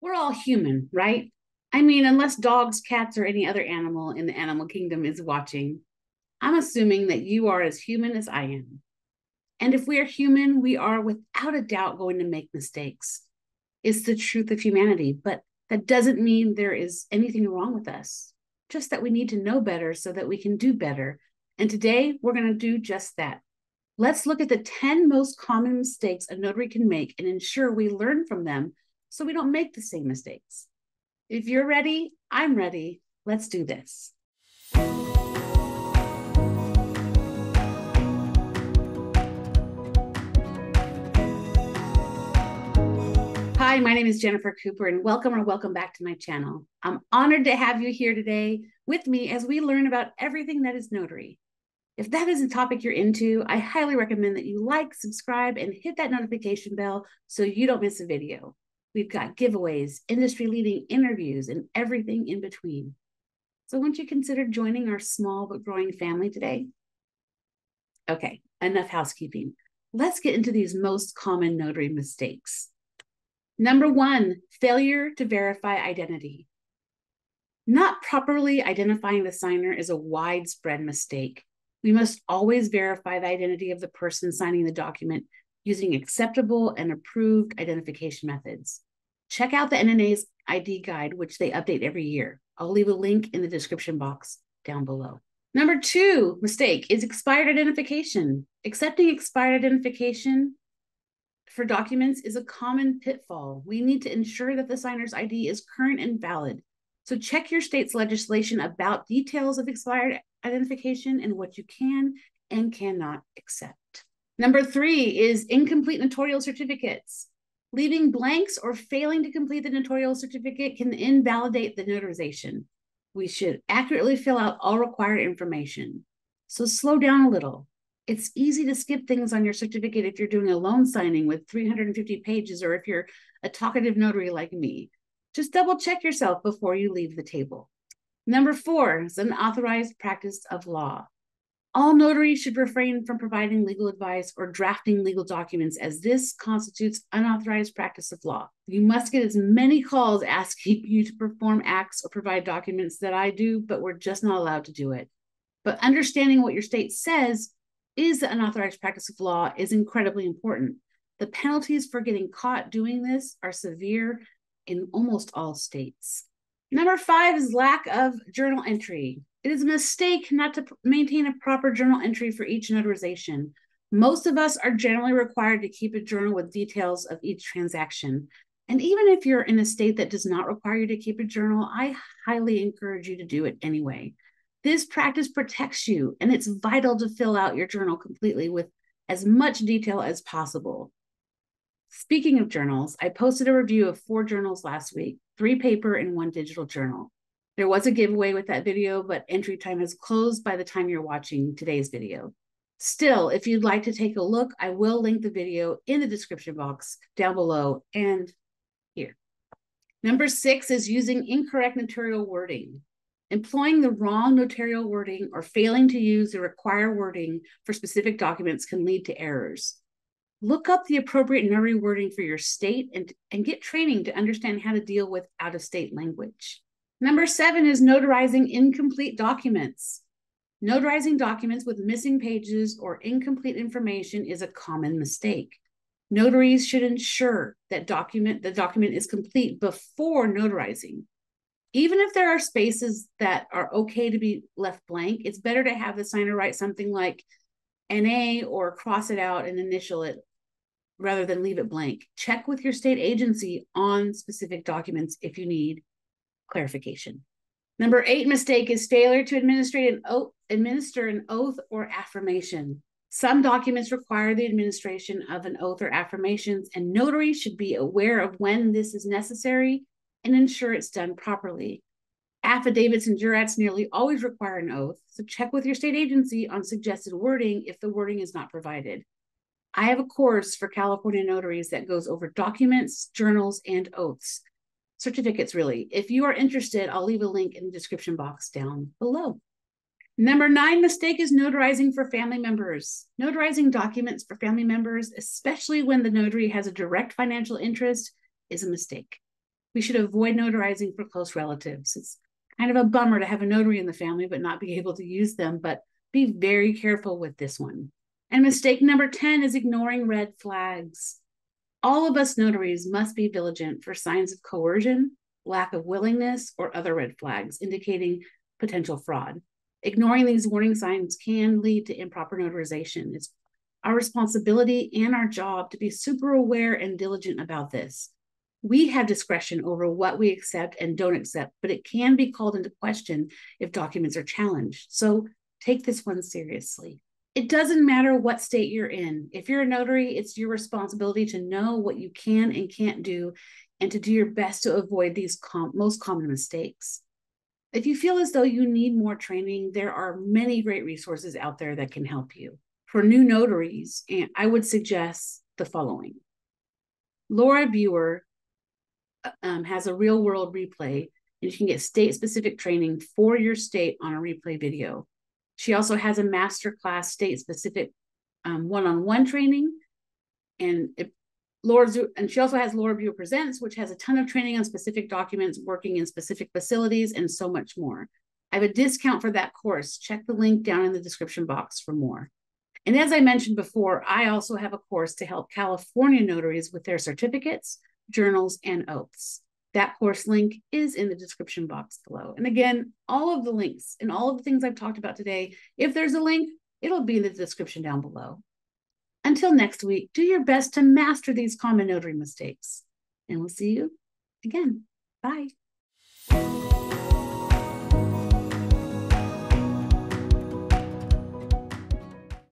We're all human, right? I mean, unless dogs, cats, or any other animal in the animal kingdom is watching, I'm assuming that you are as human as I am. And if we are human, we are without a doubt going to make mistakes. It's the truth of humanity, but that doesn't mean there is anything wrong with us, just that we need to know better so that we can do better. And today we're going to do just that. Let's look at the 10 most common mistakes a notary can make and ensure we learn from them so we don't make the same mistakes. If you're ready, I'm ready. Let's do this. Hi, my name is Jennifer Cooper, and welcome back to my channel. I'm honored to have you here today with me as we learn about everything that is notary. If that is a topic you're into, I highly recommend that you like, subscribe, and hit that notification bell so you don't miss a video. We've got giveaways, industry-leading interviews, and everything in between. So won't you consider joining our small but growing family today? Okay, enough housekeeping. Let's get into these most common notary mistakes. Number one, failure to verify identity. Not properly identifying the signer is a widespread mistake. We must always verify the identity of the person signing the document using acceptable and approved identification methods. Check out the NNA's ID guide, which they update every year. I'll leave a link in the description box down below. Number two mistake is expired identification. Accepting expired identification for documents is a common pitfall. We need to ensure that the signer's ID is current and valid. So check your state's legislation about details of expired identification and what you can and cannot accept. Number three is incomplete notarial certificates. Leaving blanks or failing to complete the notarial certificate can invalidate the notarization. We should accurately fill out all required information. So slow down a little. It's easy to skip things on your certificate if you're doing a loan signing with 350 pages or if you're a talkative notary like me. Just double check yourself before you leave the table. Number four is unauthorized practice of law. All notaries should refrain from providing legal advice or drafting legal documents, as this constitutes unauthorized practice of law. You must get as many calls asking you to perform acts or provide documents that I do, but we're just not allowed to do it. But understanding what your state says is the unauthorized practice of law is incredibly important. The penalties for getting caught doing this are severe in almost all states. Number five is lack of journal entry. It is a mistake not to maintain a proper journal entry for each notarization. Most of us are generally required to keep a journal with details of each transaction. And even if you're in a state that does not require you to keep a journal, I highly encourage you to do it anyway. This practice protects you, and it's vital to fill out your journal completely with as much detail as possible. Speaking of journals, I posted a review of 4 journals last week, 3 paper and 1 digital journal. There was a giveaway with that video, but entry time has closed by the time you're watching today's video. Still, if you'd like to take a look, I will link the video in the description box down below and here. Number 6 is using incorrect notarial wording. Employing the wrong notarial wording or failing to use the required wording for specific documents can lead to errors. Look up the appropriate notary wording for your state and get training to understand how to deal with out-of-state language. Number 7 is notarizing incomplete documents. Notarizing documents with missing pages or incomplete information is a common mistake. Notaries should ensure that the document is complete before notarizing. Even if there are spaces that are okay to be left blank, it's better to have the signer write something like NA or cross it out and initial it rather than leave it blank. Check with your state agency on specific documents if you need clarification. Number 8 mistake is failure to administer an oath or affirmation. Some documents require the administration of an oath or affirmations, and notaries should be aware of when this is necessary and ensure it's done properly. Affidavits and jurats nearly always require an oath, so check with your state agency on suggested wording if the wording is not provided. I have a course for California notaries that goes over documents, journals, and oaths. Certificates, really. If you are interested, I'll leave a link in the description box down below. Number 9 mistake is notarizing for family members. Notarizing documents for family members, especially when the notary has a direct financial interest, is a mistake. We should avoid notarizing for close relatives. It's kind of a bummer to have a notary in the family but not be able to use them, but be very careful with this one. And mistake number 10 is ignoring red flags. All of us notaries must be vigilant for signs of coercion, lack of willingness, or other red flags indicating potential fraud. Ignoring these warning signs can lead to improper notarization. It's our responsibility and our job to be super aware and diligent about this. We have discretion over what we accept and don't accept, but it can be called into question if documents are challenged. So take this one seriously. It doesn't matter what state you're in. If you're a notary, it's your responsibility to know what you can and can't do and to do your best to avoid these most common mistakes. If you feel as though you need more training, there are many great resources out there that can help you. For new notaries, I would suggest the following. Laura Biewer has a real world replay, and you can get state-specific training for your state on a replay video. She also has a masterclass state-specific one-on-one training, and she also has Laura Biewer Presents, which has a ton of training on specific documents, working in specific facilities, and so much more. I have a discount for that course. Check the link down in the description box for more. And as I mentioned before, I also have a course to help California notaries with their certificates, journals, and oaths. That course link is in the description box below. And again, all of the links and all of the things I've talked about today, if there's a link, it'll be in the description down below. Until next week, do your best to master these common notary mistakes. And we'll see you again. Bye.